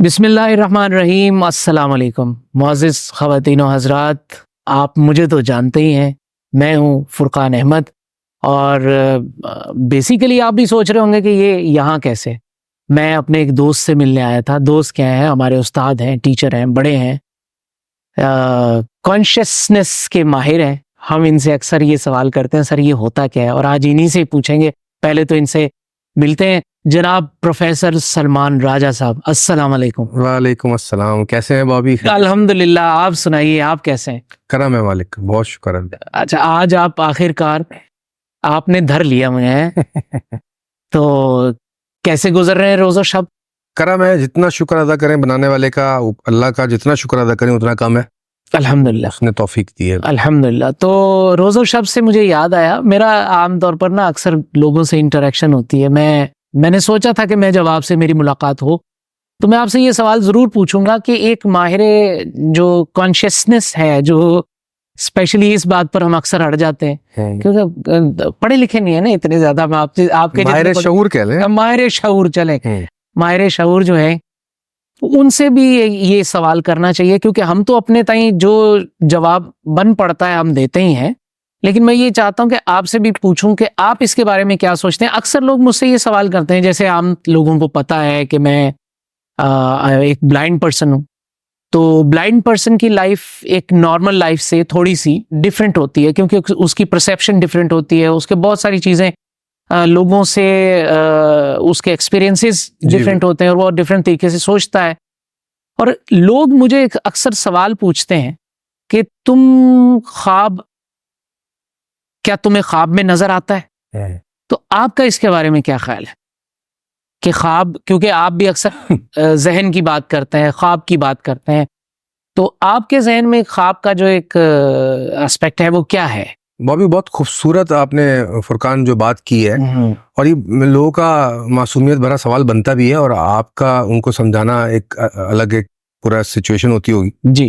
बिस्मिल्लाहिर्रहमानिर्रहीम। अस्सलाम वालेकुम मुअज़्ज़िज़ ख़वातीन व हज़रात, आप मुझे तो जानते ही हैं, मैं हूँ फ़ुरक़ान अहमद। और बेसिकली आप भी सोच रहे होंगे कि ये यहाँ कैसे। मैं अपने एक दोस्त से मिलने आया था। दोस्त क्या हैं, हमारे उस्ताद हैं, टीचर हैं, बड़े हैं, कॉन्शियसनेस के माहिर हैं। हम इनसे अक्सर ये सवाल करते हैं, सर ये होता क्या है, और आज इन्हीं से पूछेंगे। पहले तो इनसे मिलते हैं, जनाब प्रोफेसर सलमान राजा साहब। अस्सलाम वालेकुम। वालेकुम अस्सलाम। कैसे हैं बॉबी? अल्हम्दुलिल्लाह, आप सुनाइए, आप कैसे हैं? करम है मालिक, बहुत शुक्र है। अच्छा, आज आप आखिरकार आपने धर लिया मुझे तो कैसे गुजर रहे हैं रोज़ो शब? करम है, जितना शुक्र अदा करें बनाने वाले का, अल्लाह का जितना शुक्र अदा करें उतना कम है। अल्हम्दुलिल्लाह, उसने तौफीक दी है। अल्हम्दुलिल्लाह। तो रोज़ो शब से मुझे याद आया, मेरा आमतौर पर ना अक्सर लोगों से इंटरेक्शन होती है। मैंने सोचा था कि मैं जब आपसे मेरी मुलाकात हो तो मैं आपसे ये सवाल ज़रूर पूछूंगा कि एक माहिरे जो कॉन्शियसनेस है, जो स्पेशली इस बात पर हम अक्सर अड़ जाते हैं क्योंकि पढ़े लिखे नहीं है ना इतने ज़्यादा। मैं आपके माहिर शऊर कह लें, माहिर शऊर चले, माहिर शऊर जो है उनसे भी ये सवाल करना चाहिए, क्योंकि हम तो अपने ताई जो जवाब बन पड़ता है हम देते ही हैं। लेकिन मैं ये चाहता हूं कि आपसे भी पूछूं कि आप इसके बारे में क्या सोचते हैं। अक्सर लोग मुझसे ये सवाल करते हैं, जैसे आम लोगों को पता है कि मैं एक ब्लाइंड पर्सन हूं, तो ब्लाइंड पर्सन की लाइफ एक नॉर्मल लाइफ से थोड़ी सी डिफरेंट होती है, क्योंकि उसकी परसेप्शन डिफरेंट होती है, उसके बहुत सारी चीज़ें लोगों से उसके एक्सपीरियंसेस डिफरेंट होते हैं और वो डिफरेंट तरीके से सोचता है। और लोग मुझे अक्सर सवाल पूछते हैं कि क्या तुम्हें ख्वाब में नजर आता है? तो आपका इसके बारे में क्या ख्याल है कि ख्वाब, क्योंकि आप भी अक्सर जहन की बात करते हैं, ख्वाब की बात करते हैं, तो आपके जहन में ख्वाब का जो एक एस्पेक्ट है वो क्या है? बॉबी बहुत खूबसूरत आपने फुरकान जो बात की है, और ये लोगों का मासूमियत भरा सवाल बनता भी है, और आपका उनको समझाना एक अलग एक पूरा सिचुएशन होती होगी जी।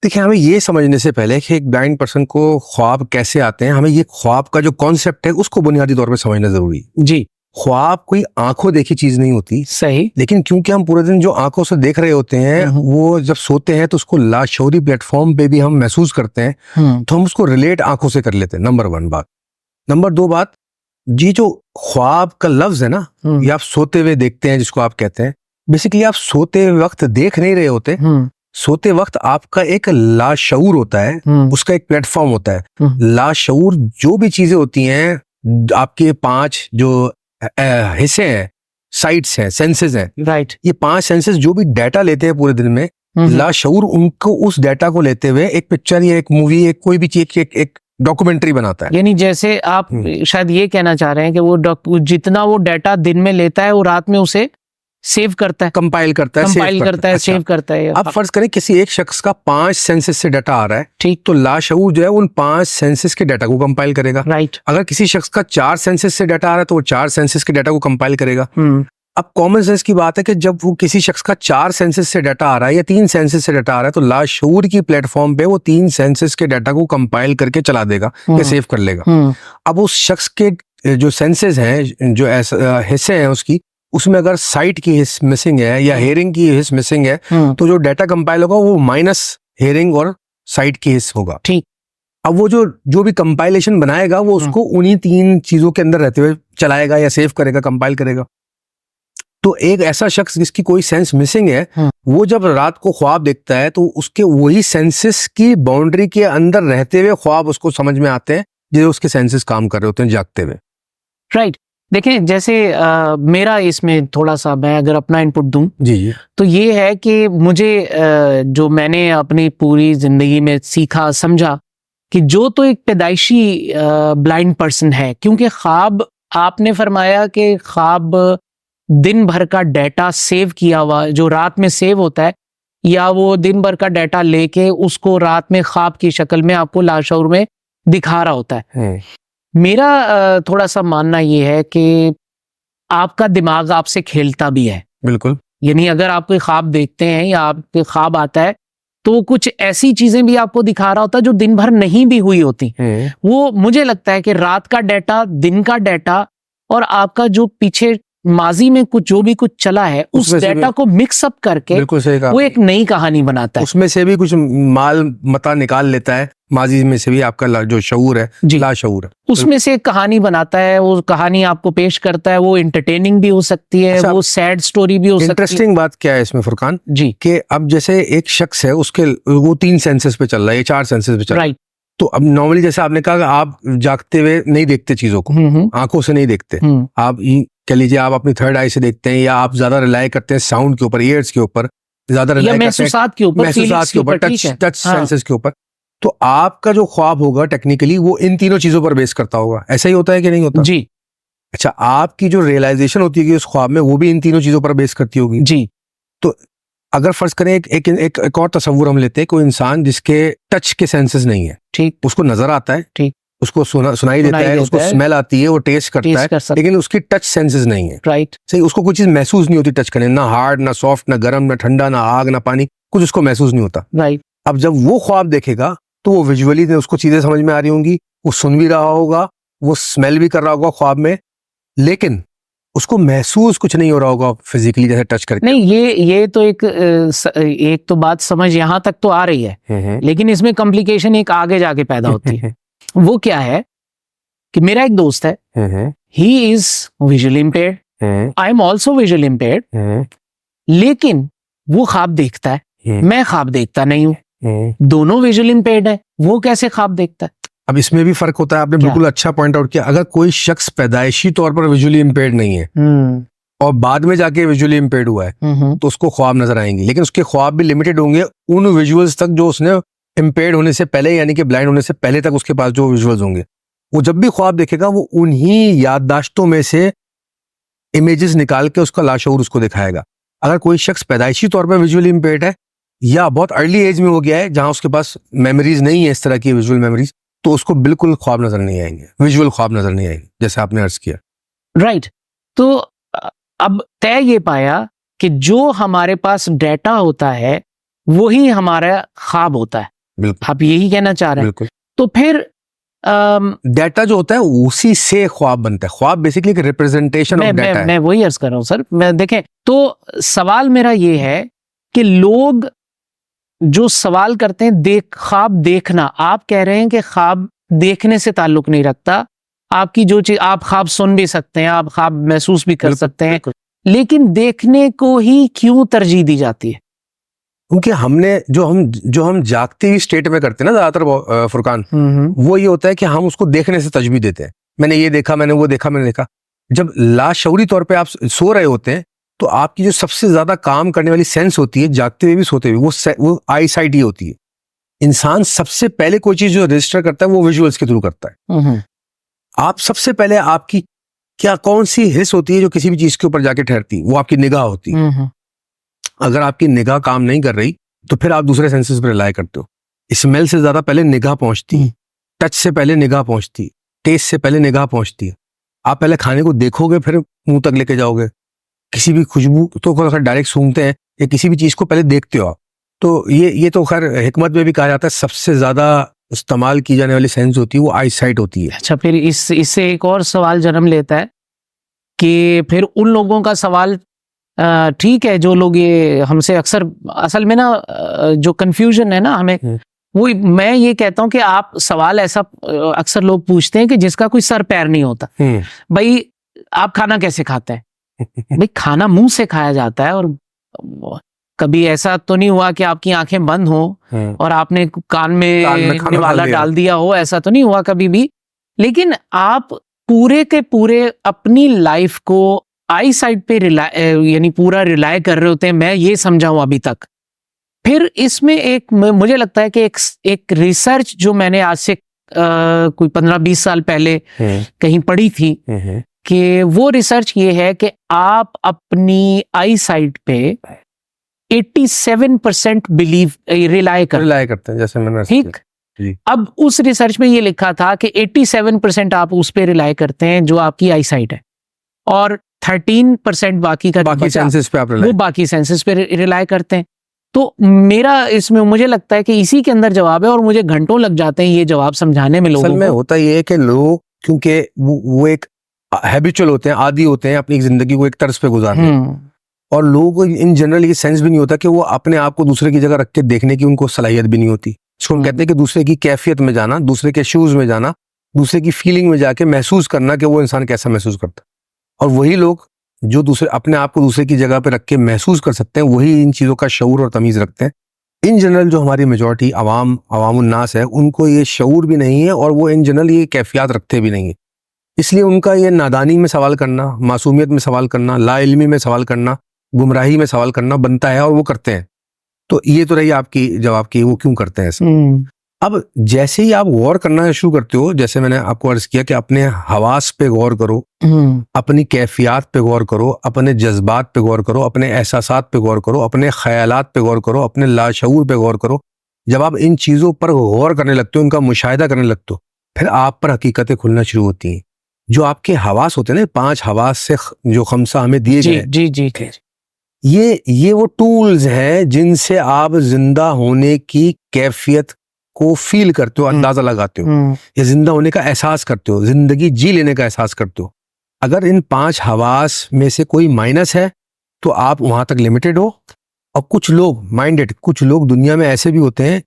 देखिए, हमें ये समझने से पहले कि एक ब्लाइंड पर्सन को ख्वाब कैसे आते हैं, हमें ये ख्वाब का जो कॉन्सेप्ट है उसको बुनियादी तौर पे समझना जरूरी है। जी। ख्वाब कोई आंखों देखी चीज नहीं होती, सही, लेकिन क्योंकि हम पूरे दिन जो आंखों से देख रहे होते हैं वो जब सोते हैं तो उसको लाशऊरी प्लेटफॉर्म पे भी हम महसूस करते हैं, तो हम उसको रिलेट आंखों से कर लेते हैं। नंबर 1 बात। नंबर 2 बात, जी जो ख्वाब का लफ्ज है ना, ये आप सोते हुए देखते हैं जिसको आप कहते हैं, बेसिकली आप सोते वक्त देख नहीं रहे होते। सोते वक्त आपका एक लाशऊर होता है, उसका एक प्लेटफॉर्म होता है। लाशऊर जो भी चीजें होती हैं, आपके 5 जो हिस्से हैं, साइट्स हैं, सेंसेस हैं, राइट, ये 5 सेंसेस जो भी डाटा लेते हैं पूरे दिन में, लाशऊर उनको उस डाटा को लेते हुए एक पिक्चर या एक मूवी, एक कोई भी चीज, एक डॉक्यूमेंट्री बनाता है। यानी जैसे आप शायद ये कहना चाह रहे हैं कि वो जितना वो डाटा दिन में लेता है वो रात में उसे सेव करता है, कंपाइल करता है, सेव करता है। अब फर्ज करें किसी एक शख्स का 5 सेंसेस से डाटा आ रहा है, ठीक, तो लाशऊर जो है उन 5 सेंसेस के डाटा को कंपाइल करेगा। राइट। अगर किसी शख्स का 4 सेंसेस से डाटा आ रहा है तो वो 4 सेंसेस के डाटा को कंपाइल करेगा। अब कॉमन सेंस की बात है कि जब वो किसी शख्स का 4 सेंसेस से डाटा आ रहा है या 3 सेंसेस से डाटा आ रहा है, तो लाशऊर की प्लेटफॉर्म पे वो 3 सेंसेस के डाटा को कंपाइल करके चला देगा या सेव कर लेगा। अब उस शख्स के जो सेंसेस हैं, जो हिस्से हैं उसकी, उसमें अगर साइट की हिस्स मिसिंग है या हेयरिंग की हिस्स मिसिंग है, तो जो डाटा कंपाइल होगा वो माइनस हेयरिंग और साइट की हिस्स होगा। ठीक। अब वो जो भी कंपाइलेशन बनाएगा वो उसको उन्हीं 3 चीजों के अंदर रहते हुए चलाएगा या सेव करेगा, कंपाइल करेगा। तो एक ऐसा शख्स जिसकी कोई सेंस मिसिंग है, वो जब रात को ख्वाब देखता है तो उसके वही सेंसेस की बाउंड्री के अंदर रहते हुए ख्वाब उसको समझ में आते हैं, जो उसके सेंसेस काम कर रहे होते हैं जागते हुए। राइट। देखें, जैसे मेरा इसमें थोड़ा सा, मैं अगर अपना इनपुट दूं जी, तो ये है कि मुझे जो मैंने अपनी पूरी जिंदगी में सीखा, समझा कि जो तो एक पैदाइशी ब्लाइंड पर्सन है, क्योंकि ख्वाब, आपने फरमाया कि ख्वाब दिन भर का डाटा सेव किया हुआ जो रात में सेव होता है, या वो दिन भर का डाटा लेके उसको रात में ख्वाब की शक्ल में आपको लाशऊर में दिखा रहा होता है। मेरा थोड़ा सा मानना ये है कि आपका दिमाग आपसे खेलता भी है। बिल्कुल। यानी अगर आप कोई ख्वाब देखते हैं या आपके ख्वाब आता है तो कुछ ऐसी चीजें भी आपको दिखा रहा होता है जो दिन भर नहीं भी हुई होती। वो मुझे लगता है कि रात का डाटा, दिन का डाटा और आपका जो पीछे माजी में कुछ जो भी कुछ चला है उस उसमें से डेटा को मिक्सअप करके बिल्कुल सही कहा, वो एक नई कहानी बनाता है। उसमें से भी कुछ माल मता निकाल लेता है, माजी में से भी आपका जो शऊर है, जी, लाशऊर है, उसमें से एक कहानी बनाता है, वो कहानी आपको पेश करता है, वो एंटरटेनिंग भी हो सकती है, अच्छा, वो सैड स्टोरी भी हो सकती है। इंटरेस्टिंग बात क्या है इसमें फुरकान जी, कि अब जैसे एक शख्स है, उसके वो 3 सेंसेस पे चल रहा है, ये 4 सेंसेस पे चल रहा है, राइट, तो अब नॉर्मली जैसे आपने कहा कि आप जागते हुए नहीं देखते चीजों को, आंखों से नहीं देखते, आप कह लीजिए आप अपनी थर्ड आई से देखते हैं, या आप ज्यादा रिलाई करते हैं साउंड के ऊपर, ईयर्स के ऊपर ज्यादा या रिलाई करते हैं, महसूसात के ऊपर, महसूसात के ऊपर, टच सेंसेस के ऊपर। तो आपका जो ख्वाब होगा टेक्निकली वो इन तीनों चीजों पर बेस करता होगा, ऐसा ही होता है कि नहीं होता? जी, अच्छा, आपकी जो रियलाइजेशन होती है उस ख्वाब में, वो भी इन तीनों चीजों पर बेस करती होगी। जी, तो अगर फर्ज करें एक और तस्वुर हम लेते हैं, कोई इंसान जिसके टच के सेंसेस नहीं है, ठीक, उसको नजर आता है, ठीक, उसको सुनाई देता है, उसको स्मेल आती है, वो टेस्ट करता है, लेकिन उसकी टच सेंसेस नहीं है, राइट, सही, उसको कोई चीज महसूस नहीं होती टच करने, ना हार्ड, ना सॉफ्ट, ना गर्म, ना ठंडा, ना आग, ना पानी, कुछ उसको महसूस नहीं होता, राइट। अब जब वो ख्वाब देखेगा तो वो विजुअली उसको चीजें समझ में आ रही होंगी, वो सुन भी रहा होगा, वो स्मेल भी कर रहा होगा ख्वाब में, लेकिन उसको महसूस कुछ नहीं हो रहा होगा फिजिकली जैसे टच करके। नहीं, ये तो एक तो बात समझ यहाँ तक तो आ रही है, लेकिन इसमें कॉम्प्लिकेशन एक आगे जाके पैदा होती है। वो क्या है कि मेरा एक दोस्त है, he is visually impaired, I am also visually impaired, लेकिन वो ख्वाब देखता है, मैं ख्वाब देखता नहीं हूँ, दोनों विजुअली इम्पेयर्ड है, वो कैसे ख्वाब देखता है? अब इसमें भी फर्क होता है, आपने बिल्कुल अच्छा पॉइंट आउट किया। अगर कोई शख्स पैदाइशी तौर पर विजुअली इम्पेयर्ड नहीं है और बाद में जाके विजुअली इम्पेयर्ड हुआ है तो उसको ख्वाब नजर आएंगे, लेकिन उसके ख्वाब भी लिमिटेड होंगे उन विजुअल्स तक जो उसने इम्पेयर्ड होने से पहले, यानी कि ब्लाइंड होने से पहले तक उसके पास जो विजुअल्स होंगे, वो जब भी ख्वाब देखेगा वो उन्हीं याददाश्तों में से इमेजेस निकाल के उसका लाशऊर उसको दिखाएगा। अगर कोई शख्स पैदाइशी तौर पर विजुअली इम्पेयर्ड है या बहुत अर्ली एज में हो गया है जहां उसके पास मेमोरीज नहीं है इस तरह की विजुअल मेमोरीज, तो उसको बिल्कुल ख्वाब नजर नहीं आएंगे, विजुअल ख्वाब नजर नहीं आएंगे, जैसे आपने अर्ज किया। राइट। तो अब तय ये पाया कि जो हमारे पास डेटा होता है वही हमारा ख्वाब होता है। बिल्कुल, आप यही कहना चाह रहे हैं? बिल्कुल। तो फिर डेटा जो होता है उसी से ख्वाब बनता है। ख्वाब बेसिकली एक रिप्रेजेंटेशन ऑफ डेटा है। मैं वही अर्ज कर रहा हूं सर। मैं देखें, तो सवाल मेरा ये है कि लोग जो सवाल करते हैं ख्वाब देखना, आप कह रहे हैं कि ख्वाब देखने से ताल्लुक नहीं रखता, आपकी जो चीज, आप ख्वाब सुन भी सकते हैं, आप ख्वाब महसूस भी कर सकते हैं, लेकिन देखने को ही क्यों तरजीह दी जाती है? क्योंकि हमने जो हम जागती हुई स्टेट में करते हैं ना ज्यादातर फुरकान, वो ये होता है कि हम उसको देखने से तजबीह देते हैं। मैंने ये देखा, मैंने वो देखा, मैंने देखा। जब लाशऊरी तौर पे आप सो रहे होते हैं तो आपकी जो सबसे ज्यादा काम करने वाली सेंस होती है, जागते हुए भी सोते हुए, वो आई साइट ही होती है। इंसान सबसे पहले कोई चीज जो रजिस्टर करता है वो विजुअल्स के थ्रू करता है। आप सबसे पहले आपकी कौन सी हिस्स होती है जो किसी भी चीज के ऊपर जाके ठहरती है? वो आपकी निगाह होती है। अगर आपकी निगाह काम नहीं कर रही तो फिर आप दूसरे सेंसेस पर रिलाई करते हो। स्मेल से ज्यादा पहले निगाह पहुंचती है, टच से पहले निगाह पहुंचती है, टेस्ट से पहले निगाह पहुंचती है। आप पहले खाने को देखोगे फिर मुंह तक लेके जाओगे। किसी भी खुशबू तो अगर डायरेक्ट सूंघते हैं या किसी भी चीज को पहले देखते हो आप। तो ये तो खैर हिकमत में भी कहा जाता है सबसे ज्यादा इस्तेमाल की जाने वाली सेंस होती है वो आई साइट होती है। अच्छा, फिर इससे एक और सवाल जन्म लेता है कि फिर उन लोगों का सवाल ठीक है जो लोग ये हमसे अक्सर, असल में ना जो कंफ्यूजन है ना हमें, वो मैं ये कहता हूं कि आप सवाल ऐसा अक्सर लोग पूछते हैं कि जिसका कोई सर पैर नहीं होता। भाई आप खाना कैसे खाते हैं? भाई खाना मुंह से खाया जाता है, और कभी ऐसा तो नहीं हुआ कि आपकी आंखें बंद हो और आपने कान में निवाला डाल दिया हो, ऐसा तो नहीं हुआ कभी भी। लेकिन आप पूरे के पूरे अपनी लाइफ को आई साइड पे यानी पूरा रिलाय कर रहे होते हैं, मैं ये समझा हूं अभी तक। फिर इसमें एक मुझे लगता है कि एक रिसर्च जो मैंने आज से कोई 15-20 साल पहले कहीं पढ़ी थी, कि वो रिसर्च ये है कि आप अपनी आई साइट पे 87% रिलाय करते हैं, जैसे मैंने ठीक। अब उस रिसर्च में ये लिखा था कि 87% आप उस पे रिलाय करते हैं जो आपकी आई साइट है, और 13% बाकी सेंसेस पे आप वो बाकी सेंसेस पे रिलाय करते हैं। तो मेरा इसमें मुझे लगता है कि इसी के अंदर जवाब है, और मुझे घंटों लग जाते हैं ये जवाब समझाने में लोगों को। होता ये है कि लोग, क्योंकि वो एक हैबिचुअल होते हैं, आदी होते हैं अपनी जिंदगी को एक तर्ज पे गुजारने, और लोगों को इन जनरल ये सेंस भी नहीं होता कि वो अपने आप को दूसरे की जगह रख के देखने की उनको सलाहियत भी नहीं होती। इसको हम कहते हैं कि दूसरे की कैफियत में जाना, दूसरे के शूज में जाना, दूसरे की फीलिंग में जाके महसूस करना कि वो इंसान कैसा महसूस करता है। और वही लोग जो दूसरे अपने आप को दूसरे की जगह पे रख के महसूस कर सकते हैं, वही इन चीज़ों का शऊर और तमीज़ रखते हैं। इन जनरल जो हमारी मेजॉरिटी अवामुन्नास है, उनको ये शऊर भी नहीं है और वो इन जनरल ये कैफियत रखते भी नहीं है। इसलिए उनका ये नादानी में सवाल करना, मासूमियत में सवाल करना, लाइल्मी में सवाल करना, गुमराही में सवाल करना बनता है और वो करते हैं। तो ये तो रही आपकी जवाब की वो क्यों करते हैं ऐसा। अब जैसे ही आप गौर करना शुरू करते हो, जैसे मैंने आपको अर्ज किया कि अपने हवास पे गौर करो, अपनी कैफियत पे गौर करो, अपने जज्बात पे गौर करो, अपने एहसासात पे गौर करो, अपने ख्यालात पे गौर करो, अपने लाशऊर पे गौर करो। जब आप इन चीज़ों पर गौर करने लगते हो, इनका मुशाहिदा करने लगते हो, फिर आप पर हकीकतें खुलना शुरू होती हैं। जो आपके हवास होते हैं ना, 5 हवास से जो खमसा हमें दिए गए, जी जी जी, ये वो टूल्स हैं जिनसे आप जिंदा होने की कैफियत को फील करते हो, अंदाजा लगाते हो, या जिंदा होने का एहसास करते हो, जिंदगी जी लेने का एहसास करते हो। अगर इन 5 हवास में से कोई माइनस है तो आप वहां तक लिमिटेड हो। और कुछ लोग दुनिया में ऐसे भी होते हैं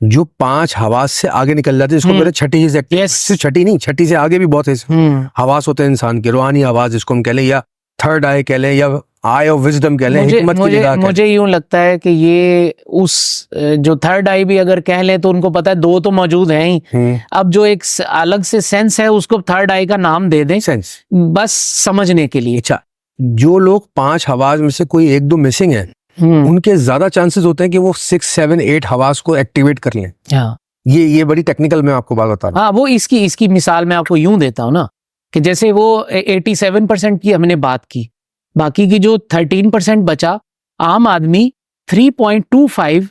जो 5 हवास से आगे निकल जाते हैं, जिसको कहते हैं छठी चीज। सिर्फ छठी नहीं, छठी से आगे भी बहुत ऐसे हवास होते हैं इंसान के, रूहानी आवाज जिसको हम कह लें, या थर्ड आई कह लें, या आई ऑफ विजडम कह लें, हिकमत की निगाह कह लें। मुझे यूं लगता है कि ये उस जो थर्ड आई भी अगर कह लें तो उनको पता है 2 तो मौजूद हैं ही। अब जो एक अलग से सेंस है उसको थर्ड आई का नाम दे दें, सेंस, बस समझने के लिए। अच्छा, जो लोग 5 हवास में से कोई 1-2 मिसिंग है, उनके ज्यादा चांसेस होते हैं कि वो 6, 7, 8 हवास को एक्टिवेट कर लें। हाँ, ये बड़ी टेक्निकल मैं आपको बात बता रहा हूं। हाँ, वो इसकी मिसाल मैं आपको यूं देता हूं ना, कि जैसे वो 87% की हमने बात की, बाकी की जो 13% बचा, आम आदमी 3.25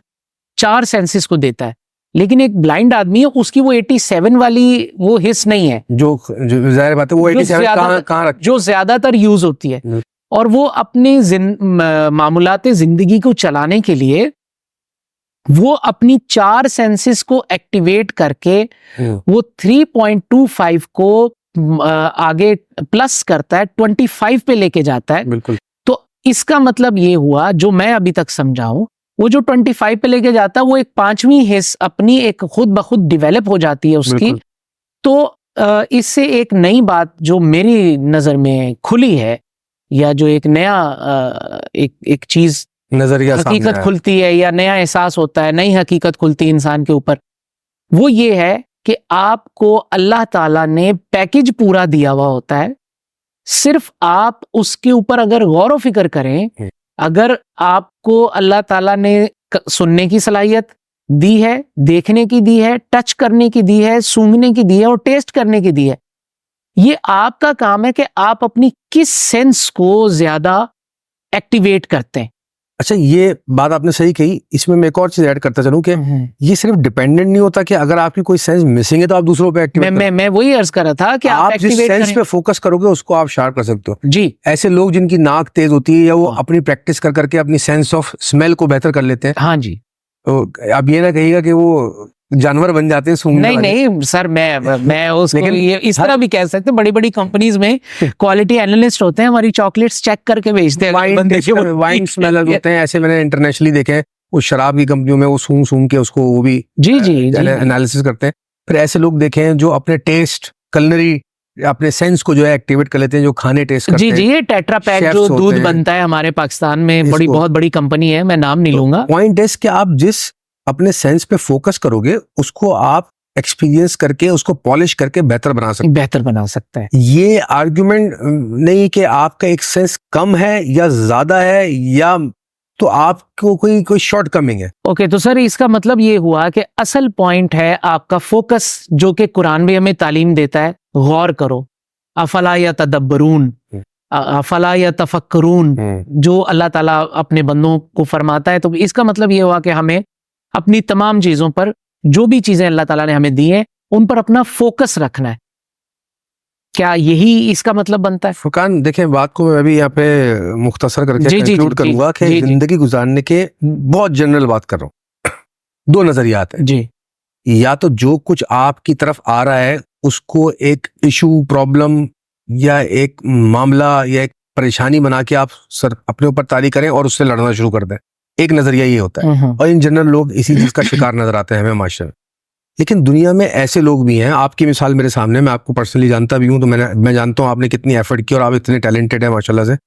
4 सेंसेस को देता है, लेकिन एक ब्लाइंड आदमी है, उसकी वो 87 वाली वो हिस्स नहीं है, जो जाहिर बात है वो 87 कहां रख, जो ज्यादातर यूज होती है। और वो अपने मामूलाते जिंदगी को चलाने के लिए वो अपनी 4 सेंसेस को एक्टिवेट करके वो 3.25 को आगे प्लस करता है, 25 पे लेके जाता है। बिल्कुल। तो इसका मतलब ये हुआ, जो मैं अभी तक समझाऊं, वो जो 25 पे लेके जाता है, वो एक 5वीं हिस्स अपनी एक खुद ब खुद डिवेलप हो जाती है उसकी। तो इससे एक नई बात जो मेरी नजर में खुली है, या जो एक नया एक चीज, नजरिया, हकीकत खुलती है, या नया एहसास होता है, नई हकीकत खुलती है इंसान के ऊपर, वो ये है कि आपको अल्लाह ताला ने पैकेज पूरा दिया हुआ होता है। सिर्फ आप उसके ऊपर अगर गौर व फिक्र करें, अगर आपको अल्लाह ताला ने सुनने की सलाहियत दी है, देखने की दी है, टच करने की दी है, सूंघने की दी है और टेस्ट करने की दी है, ये आपका काम है कि आप अपनी किस सेंस को ज्यादा एक्टिवेट करते हैं। अच्छा, ये बात आपने सही कही। इसमें मैं एक और चीज ऐड करता चलूं कि ये सिर्फ डिपेंडेंट नहीं होता कि अगर आपकी कोई सेंस मिसिंग है तो आप दूसरों पे एक्टिवेट मैं वही अर्ज कर रहा था कि आप जिस सेंस पे फोकस करोगे उसको आप शार्प कर सकते हो। जी, ऐसे लोग जिनकी नाक तेज होती है, या वो अपनी प्रैक्टिस कर करके अपनी सेंस ऑफ स्मेल को बेहतर कर लेते हैं। हाँ जी, तो अब ये ना कहिएगा कि वो जानवर बन जाते हैं सूंघने वाले। नहीं सर, मैं उसको ये इस तरह भी कह सकते हैं, बड़ी बड़ी कंपनीज में क्वालिटी एनालिस्ट होते हैं, हमारी चॉकलेट्स चेक करके भेजते हैं, वाइन स्मेलर होते हैं। ऐसे मैंने इंटरनेशनली देखे हैं, उस शराब की कंपनियों में वो सूंघ के उसको वो भी जी एनालिसिस करते हैं। फिर ऐसे लोग देखे हैं जो अपने टेस्ट, कलनरी, अपने सेंस को जो है एक्टिवेट कर लेते हैं, जो खाने टेस्ट करते हैं। जी, ये टेट्रा पैक जो दूध बनता है हमारे पाकिस्तान में, बहुत बड़ी कंपनी है, मैं नाम नहीं लूंगा। पॉइंट है कि आप जिस अपने सेंस पे फोकस करोगे उसको आप एक्सपीरियंस करके, उसको पॉलिश करके बेहतर बना सकते हैं। ये आर्गुमेंट नहीं कि आपका एक सेंस कम है या ज्यादा है, या तो आपको कोई शॉर्टकमिंग है। ओके, तो सर इसका मतलब ये हुआ कि असल पॉइंट है आपका फोकस, जो कि कुरान भी हमें तालीम देता है, गौर करो, अफला या तदब्बरून, अफला या तफक्करून, जो अल्लाह ताला अपने बंदों को फरमाता है। तो इसका मतलब ये हुआ कि हमें अपनी तमाम चीजों पर, जो भी चीजें अल्लाह ताला ने हमें दी हैं, उन पर अपना फोकस रखना है। क्या यही इसका मतलब बनता है? फुरकान, देखें, बात को मैं भी यहाँ पे मुख्तसर करके कंक्लूड करूंगा कि जिंदगी गुजारने के बहुत जनरल बात कर रहा हूँ। 2 नजरियात है जी। या तो जो कुछ आपकी तरफ आ रहा है उसको एक इशू, प्रॉब्लम या एक मामला या एक परेशानी बना के आप सर अपने ऊपर तारी करें और उससे लड़ना शुरू कर दें। एक नजरिया ये होता है, और इन जनरल लोग इसी चीज का शिकार नजर आते हैं हमें माशरे में। लेकिन दुनिया में ऐसे लोग भी हैं, आपकी मिसाल मेरे सामने, मैं आपको पर्सनली जानता भी हूं, तो मैं जानता हूं आपने कितनी एफर्ट की और आप इतने टैलेंटेड है माशाल्लाह से।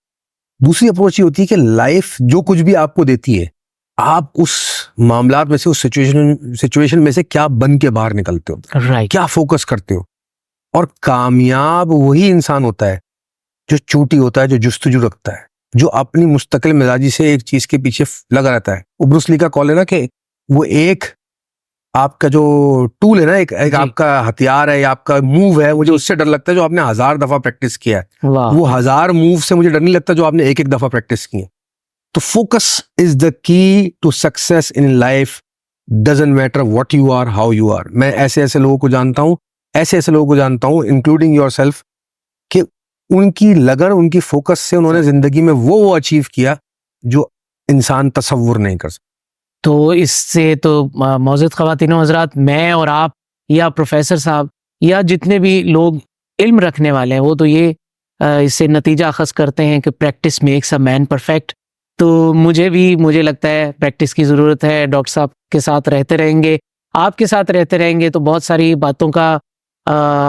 दूसरी अप्रोच ये होती है कि लाइफ जो कुछ भी आपको देती है, आप उस मामला में से, उस सिचुएशन में से क्या बन के बाहर निकलते हो, राइट, क्या फोकस करते हो। और कामयाब वही इंसान होता है जो चूटी होता है, जो जुस्तजू रखता है, जो अपनी मुस्तकिल मिजाजी से एक चीज के पीछे लगा रहता है। वो ब्रूस ली का कॉल है ना कि वो एक आपका जो टूल है ना, एक आपका हथियार है या आपका मूव है, मुझे उससे डर लगता है जो आपने 1000 दफा प्रैक्टिस किया है। वो 1000 मूव से मुझे डर नहीं लगता जो आपने एक दफा प्रैक्टिस की है। तो focus is the key to success in life, doesn't matter what you are, how you are. मैं ऐसे लोगों को जानता हूं इंक्लूडिंग योरसेल्फ, कि उनकी लगन, उनकी फोकस से उन्होंने जिंदगी में वो अचीव किया जो इंसान तसव्वुर नहीं कर सकता। तो इससे तो मौजूद ख़वातीनो हज़रात, मैं और आप या प्रोफेसर साहब या जितने भी लोग इल्म रखने वाले हैं, वो तो ये इससे नतीजा अखज़ करते हैं कि practice makes a man perfect. तो मुझे लगता है प्रैक्टिस की ज़रूरत है। डॉक्टर साहब के साथ रहते रहेंगे, आपके साथ रहते रहेंगे, तो बहुत सारी बातों का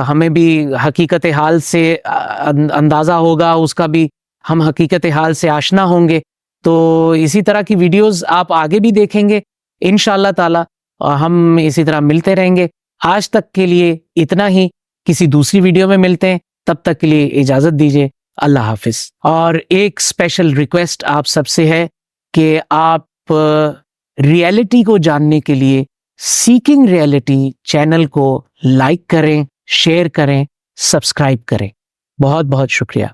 हमें भी हकीकत हाल से अंदाज़ा होगा, उसका भी हम हकीकत हाल से आशना होंगे। तो इसी तरह की वीडियोस आप आगे भी देखेंगे इंशाअल्लाह ताला, हम इसी तरह मिलते रहेंगे। आज तक के लिए इतना ही, किसी दूसरी वीडियो में मिलते हैं, तब तक के लिए इजाज़त दीजिए। अल्लाह हाफिज। और एक स्पेशल रिक्वेस्ट आप सबसे है कि आप रियलिटी को जानने के लिए सीकिंग रियलिटी चैनल को लाइक करें, शेयर करें, सब्सक्राइब करें। बहुत बहुत शुक्रिया।